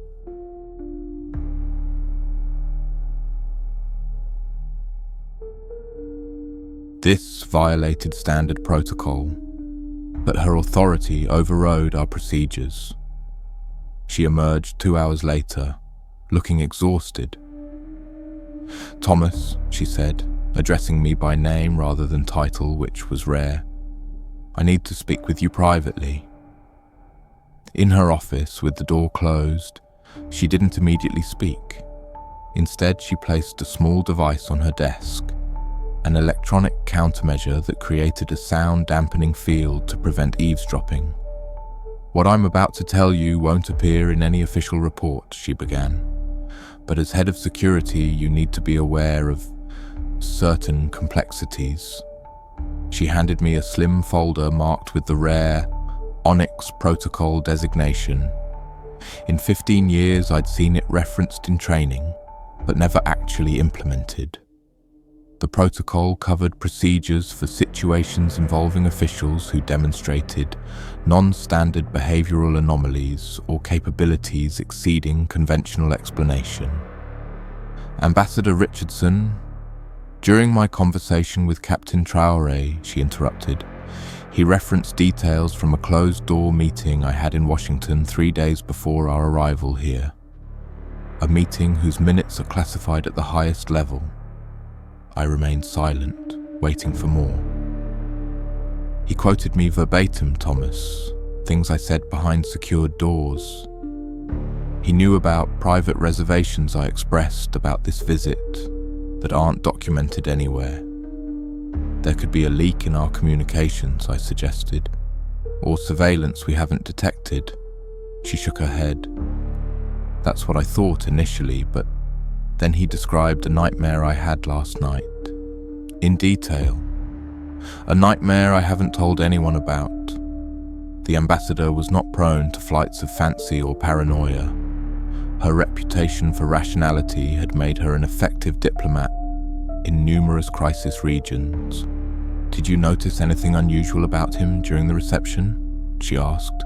This violated standard protocol, but her authority overrode our procedures. She emerged 2 hours later, looking exhausted. "Thomas," she said, addressing me by name rather than title, which was rare, "I need to speak with you privately." In her office, with the door closed, she didn't immediately speak. Instead, she placed a small device on her desk, an electronic countermeasure that created a sound-dampening field to prevent eavesdropping. "What I'm about to tell you won't appear in any official report," she began, "but as head of security, you need to be aware of certain complexities." She handed me a slim folder marked with the rare Onyx Protocol designation. In 15 years, I'd seen it referenced in training, but never actually implemented. The protocol covered procedures for situations involving officials who demonstrated non-standard behavioral anomalies or capabilities exceeding conventional explanation. "Ambassador Richardson, during my conversation with Captain Traoré," she interrupted, "he referenced details from a closed-door meeting I had in Washington 3 days before our arrival here. A meeting whose minutes are classified at the highest level." I remained silent, waiting for more. "He quoted me verbatim, Thomas, things I said behind secured doors. He knew about private reservations I expressed about this visit that aren't documented anywhere. There could be a leak in our communications," I suggested, "or surveillance we haven't detected." She shook her head. "That's what I thought initially, but then he described a nightmare I had last night, in detail. A nightmare I haven't told anyone about. The ambassador was not prone to flights of fancy or paranoia. Her reputation for rationality had made her an effective diplomat in numerous crisis regions. Did you notice anything unusual about him during the reception?" she asked.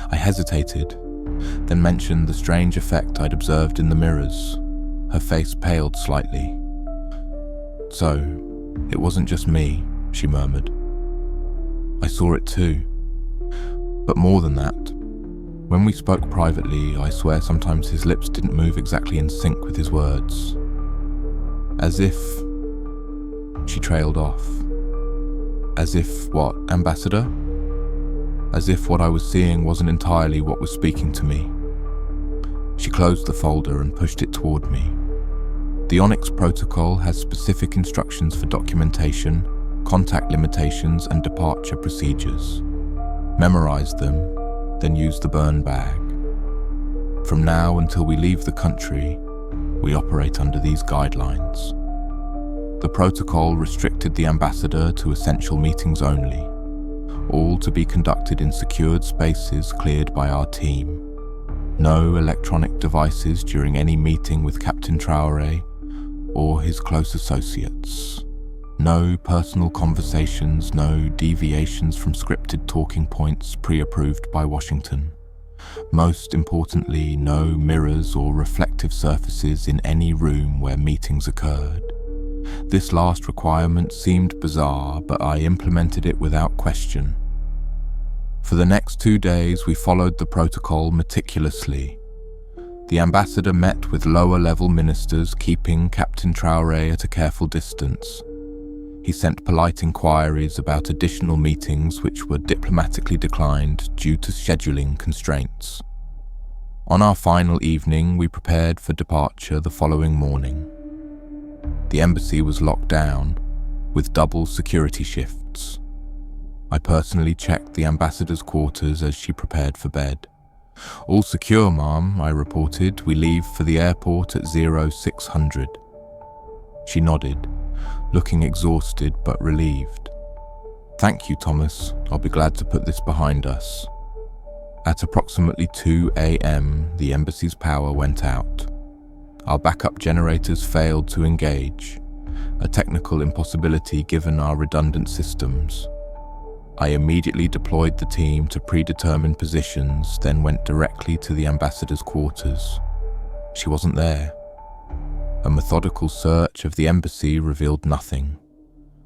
I hesitated, then mentioned the strange effect I'd observed in the mirrors. Her face paled slightly. "So, it wasn't just me," she murmured. "I saw it too. But more than that, when we spoke privately, I swear sometimes his lips didn't move exactly in sync with his words. As if..." She trailed off. As if what, Ambassador? As if what I was seeing wasn't entirely what was speaking to me. She closed the folder and pushed it toward me. The Onyx Protocol has specific instructions for documentation, contact limitations, and departure procedures. Memorize them, then use the burn bag. From now until we leave the country, we operate under these guidelines. The protocol restricted the ambassador to essential meetings only, all to be conducted in secured spaces cleared by our team. No electronic devices during any meeting with Captain Traoré or his close associates. No personal conversations, no deviations from scripted talking points pre-approved by Washington. Most importantly, no mirrors or reflective surfaces in any room where meetings occurred. This last requirement seemed bizarre, but I implemented it without question. For the next 2 days, we followed the protocol meticulously. The ambassador met with lower-level ministers, keeping Captain Traoré at a careful distance. He sent polite inquiries about additional meetings which were diplomatically declined due to scheduling constraints. On our final evening, we prepared for departure the following morning. The embassy was locked down, with double security shifts. I personally checked the ambassador's quarters as she prepared for bed. "All secure, ma'am," I reported. "We leave for the airport at 0600. She nodded, looking exhausted but relieved. "Thank you, Thomas. I'll be glad to put this behind us." At approximately 2 a.m., the embassy's power went out. Our backup generators failed to engage, a technical impossibility given our redundant systems. I immediately deployed the team to predetermined positions, then went directly to the ambassador's quarters. She wasn't there. A methodical search of the embassy revealed nothing.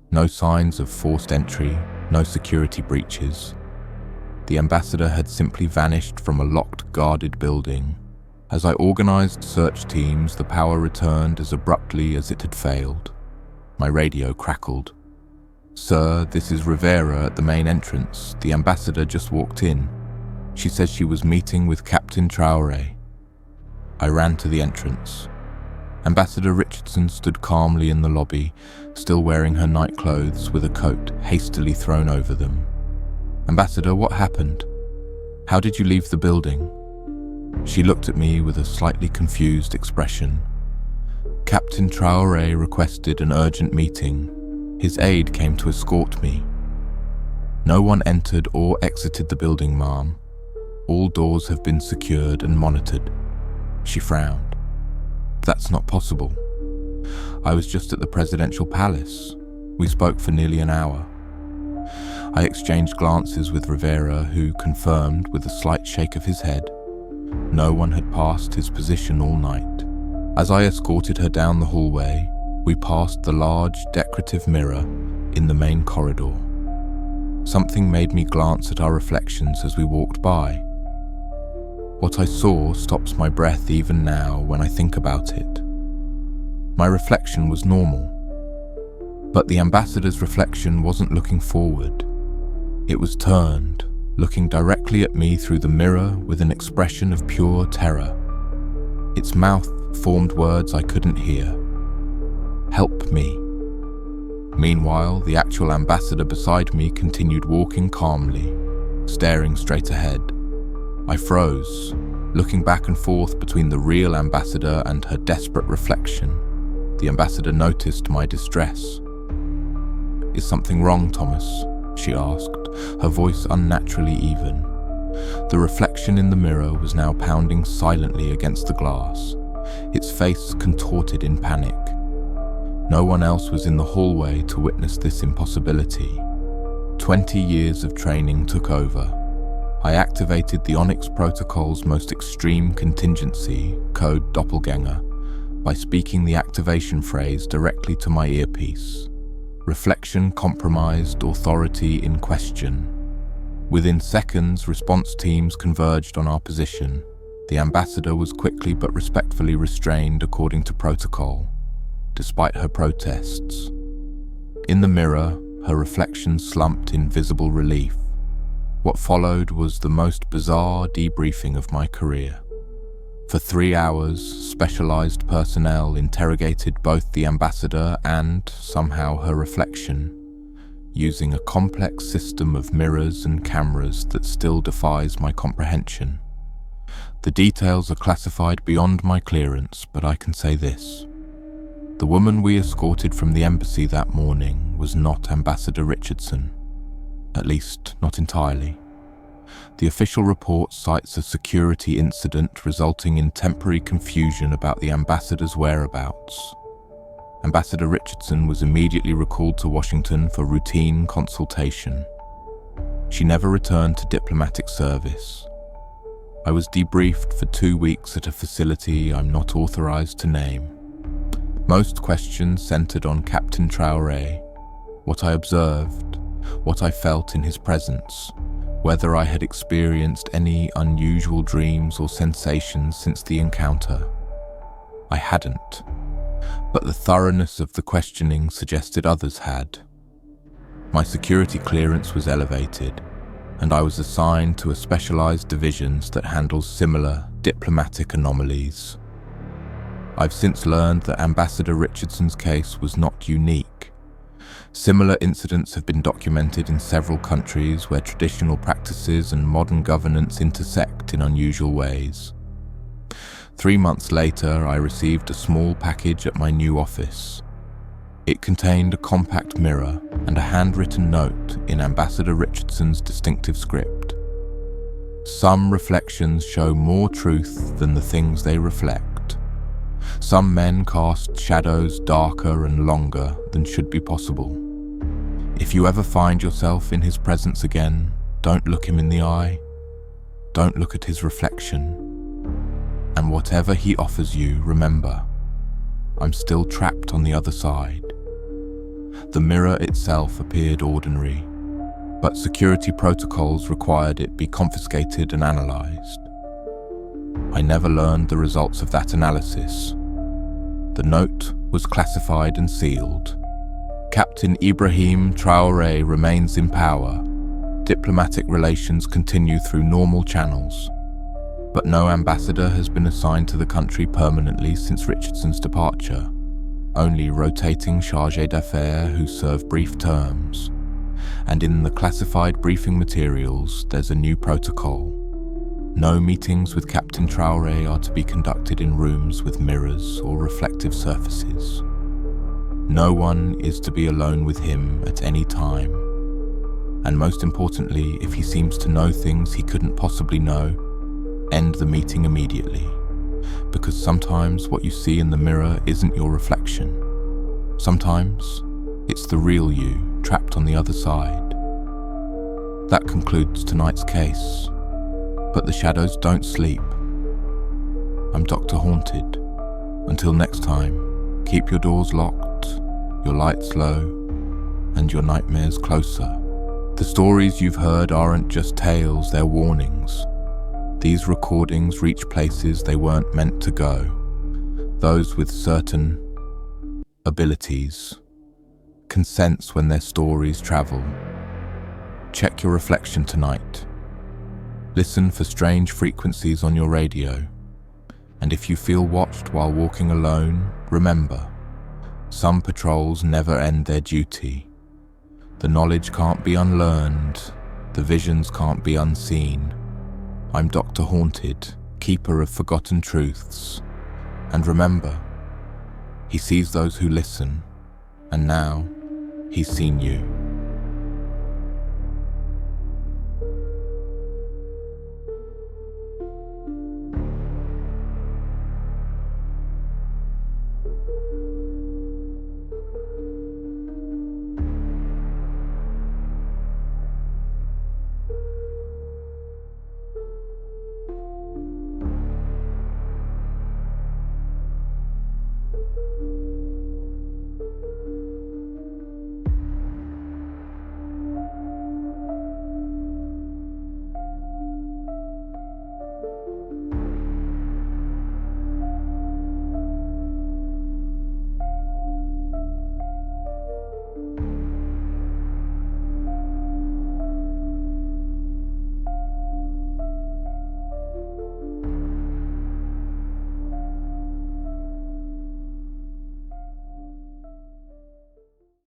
No signs of forced entry, no security breaches. The ambassador had simply vanished from a locked, guarded building. As I organized search teams, the power returned as abruptly as it had failed. My radio crackled. "Sir, this is Rivera at the main entrance. The ambassador just walked in. She says she was meeting with Captain Traoré." I ran to the entrance. Ambassador Richardson stood calmly in the lobby, still wearing her night clothes with a coat hastily thrown over them. "Ambassador, what happened? How did you leave the building?" She looked at me with a slightly confused expression. "Captain Traoré requested an urgent meeting. His aide came to escort me." "No one entered or exited the building, ma'am. All doors have been secured and monitored." She frowned. "That's not possible. I was just at the presidential palace. We spoke for nearly an hour." I exchanged glances with Rivera, who confirmed with a slight shake of his head. No one had passed his position all night. As I escorted her down the hallway, we passed the large decorative mirror in the main corridor. Something made me glance at our reflections as we walked by. What I saw stops my breath even now when I think about it. My reflection was normal, but the ambassador's reflection wasn't looking forward. It was turned, looking directly at me through the mirror with an expression of pure terror. Its mouth formed words I couldn't hear. "Help me." Meanwhile, the actual ambassador beside me continued walking calmly, staring straight ahead. I froze, looking back and forth between the real ambassador and her desperate reflection. The ambassador noticed my distress. "Is something wrong, Thomas?" she asked, her voice unnaturally even. The reflection in the mirror was now pounding silently against the glass, its face contorted in panic. No one else was in the hallway to witness this impossibility. 20 years of training took over. I activated the Onyx Protocol's most extreme contingency, code Doppelganger, by speaking the activation phrase directly to my earpiece. Reflection compromised, authority in question. Within seconds, response teams converged on our position. The ambassador was quickly but respectfully restrained according to protocol, despite her protests. In the mirror, her reflection slumped in visible relief. What followed was the most bizarre debriefing of my career. For 3 hours, specialized personnel interrogated both the ambassador and, somehow, her reflection, using a complex system of mirrors and cameras that still defies my comprehension. The details are classified beyond my clearance, but I can say this. The woman we escorted from the embassy that morning was not Ambassador Richardson. At least, not entirely. The official report cites a security incident resulting in temporary confusion about the ambassador's whereabouts. Ambassador Richardson was immediately recalled to Washington for routine consultation. She never returned to diplomatic service. I was debriefed for 2 weeks at a facility I'm not authorized to name. Most questions centered on Captain Traoré, what I observed, what I felt in his presence, whether I had experienced any unusual dreams or sensations since the encounter. I hadn't, but the thoroughness of the questioning suggested others had. My security clearance was elevated, and I was assigned to a specialized division that handles similar diplomatic anomalies. I've since learned that Ambassador Richardson's case was not unique. Similar incidents have been documented in several countries where traditional practices and modern governance intersect in unusual ways. 3 months later, I received a small package at my new office. It contained a compact mirror and a handwritten note in Ambassador Richardson's distinctive script. Some reflections show more truth than the things they reflect. Some men cast shadows darker and longer than should be possible. If you ever find yourself in his presence again, don't look him in the eye. Don't look at his reflection. And whatever he offers you, remember, I'm still trapped on the other side. The mirror itself appeared ordinary, but security protocols required it be confiscated and analyzed. I never learned the results of that analysis. The note was classified and sealed. Captain Ibrahim Traoré remains in power. Diplomatic relations continue through normal channels. But no ambassador has been assigned to the country permanently since Richardson's departure. Only rotating chargés d'affaires who serve brief terms. And in the classified briefing materials, there's a new protocol. No meetings with Captain Traoré are to be conducted in rooms with mirrors or reflective surfaces. No one is to be alone with him at any time. And most importantly, if he seems to know things he couldn't possibly know, end the meeting immediately. Because sometimes what you see in the mirror isn't your reflection. Sometimes it's the real you trapped on the other side. That concludes tonight's case. But the shadows don't sleep. I'm Dr. Haunted. Until next time, keep your doors locked, your lights low, and your nightmares closer. The stories you've heard aren't just tales, they're warnings. These recordings reach places they weren't meant to go. Those with certain abilities can sense when their stories travel. Check your reflection tonight. Listen for strange frequencies on your radio. And if you feel watched while walking alone, remember, some patrols never end their duty. The knowledge can't be unlearned, the visions can't be unseen. I'm Dr. Haunted, keeper of forgotten truths. And remember, he sees those who listen, and now he's seen you.